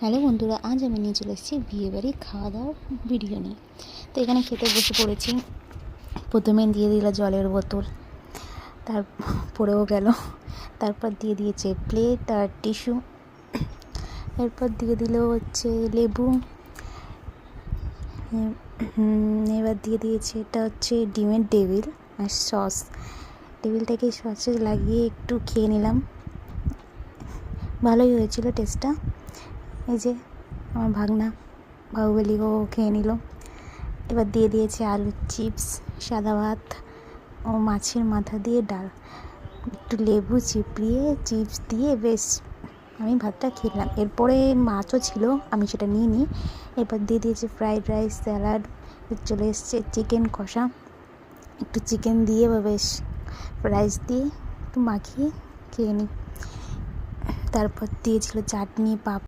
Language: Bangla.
হ্যালো বন্ধুরা, আজ আমি নিয়ে চলে এসেছি বিয়েবাড়ির খাওয়া দাওয়ার ভিডিও নিয়ে। তো এখানে খেতে বসে পড়েছি। প্রথমে দিয়ে দিল জলের বোতল, তার পড়েও গেল। তারপর দিয়ে দিয়েছে প্লেট আর টিস্যু। এরপর দিয়ে দিল হচ্ছে লেবু। এবার দিয়ে দিয়েছে এটা হচ্ছে ডিমের টেবিল আর সস। টেবিলটাকে সসে লাগিয়ে একটু খেয়ে নিলাম, ভালোই হয়েছিল টেস্টটা। এই যে আমার ভাগনা বাহুবলীও খেয়ে নিল। এবার দিয়ে দিয়েছে আলুর চিপস, সাদা ভাত ও মাছের মাথা দিয়ে ডাল, একটু লেবু চিপড়িয়ে চিপস দিয়ে বেশ আমি ভাতটা খেলাম। এরপরে মাছও ছিল, আমি সেটা নিয়ে নিই। এবার দিয়ে দিয়েছে ফ্রাইড রাইস, স্যালাড, চলে এসছে চিকেন কষা, একটু চিকেন দিয়ে বা বেশ রাইস দিয়ে একটু মাখিয়ে খেয়ে নিই। তারপর দিয়েছিল চাটনি, পাঁপড়।